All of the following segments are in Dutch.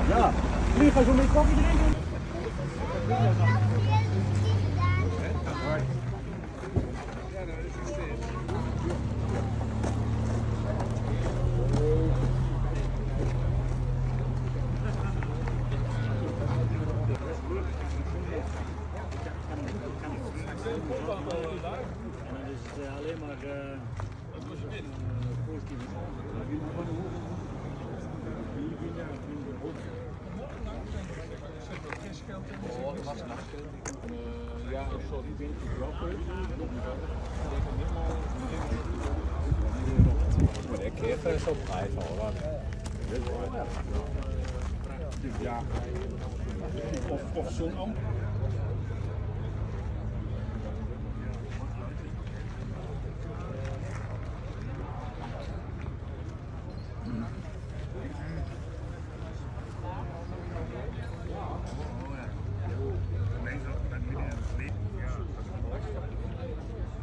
Ja, nu ga je zo mee koffie drinken. En dan is het alleen maar positief. Ja, sorry, ik ben maar ik kreeg zo vrij van. Ja, of zo'n amp.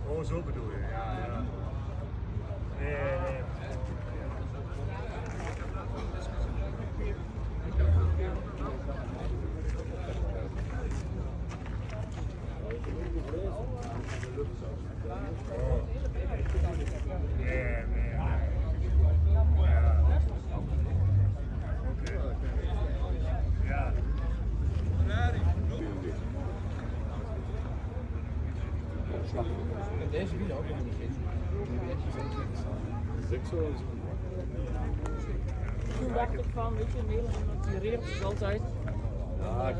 Oh, zo bedoel je, ja. Nee. Deze wielen ook nog niet zitten. Toen dacht ik van, weet je, Nederland die regelt het altijd.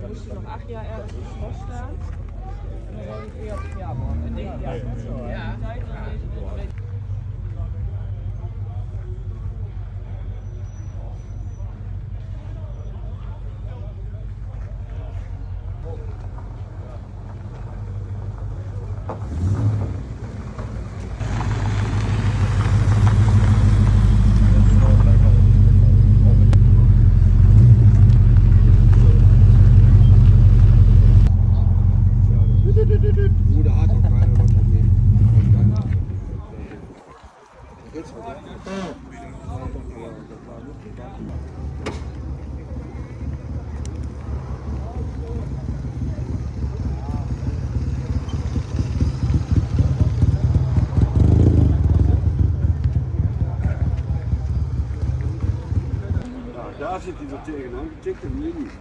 Dan moest je nog 8 jaar ergens in de staan. En dan zei ik, ja man, en 9 jaar net zo. Ja. Tijd dan deze Hoe de hard ook maar wat nog meer. Daar zit hij er tegenaan, die tikt hem hier niet.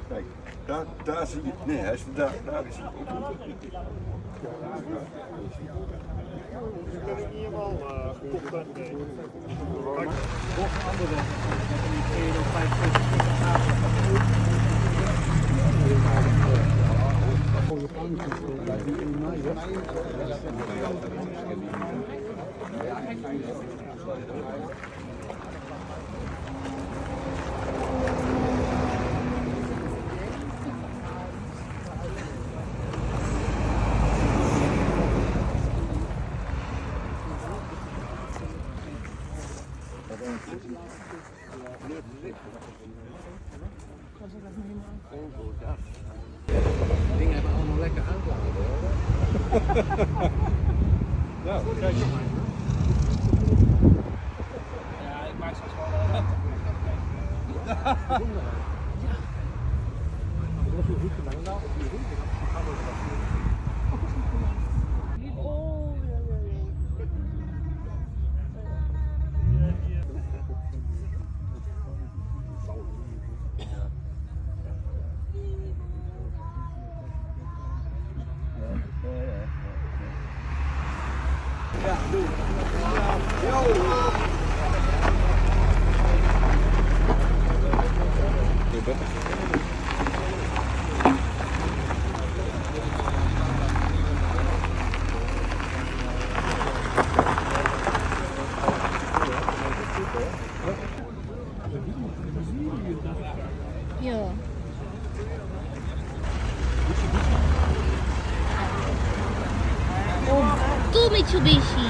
Kijk, daar zie je het. Nee, hij is daar is hij ook. Ik ben in ieder geval gekocht met mee. Nog een andere, die 2,65 €. Mooie plankjes, die in mij. Dingen hebben allemaal lekker aanklagen hoor. Nou, kijk je maar. Ja, ik maak zo'n gewoon. Dat is goed gedaan. Nou, op die route. Ja, doe. Ja. Ja. Oh, tu Mitsubishi.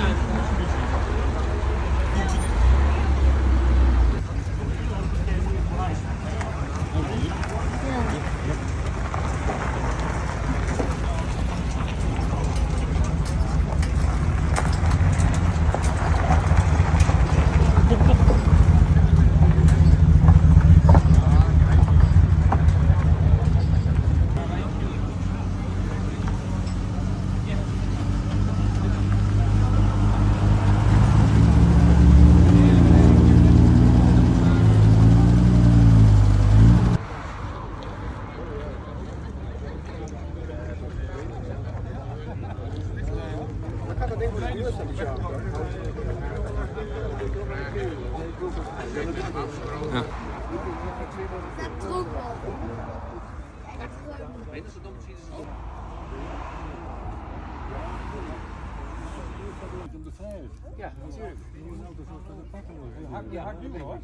Ja. Dat trok wel. Ja, natuurlijk. Je hakt nu hoor.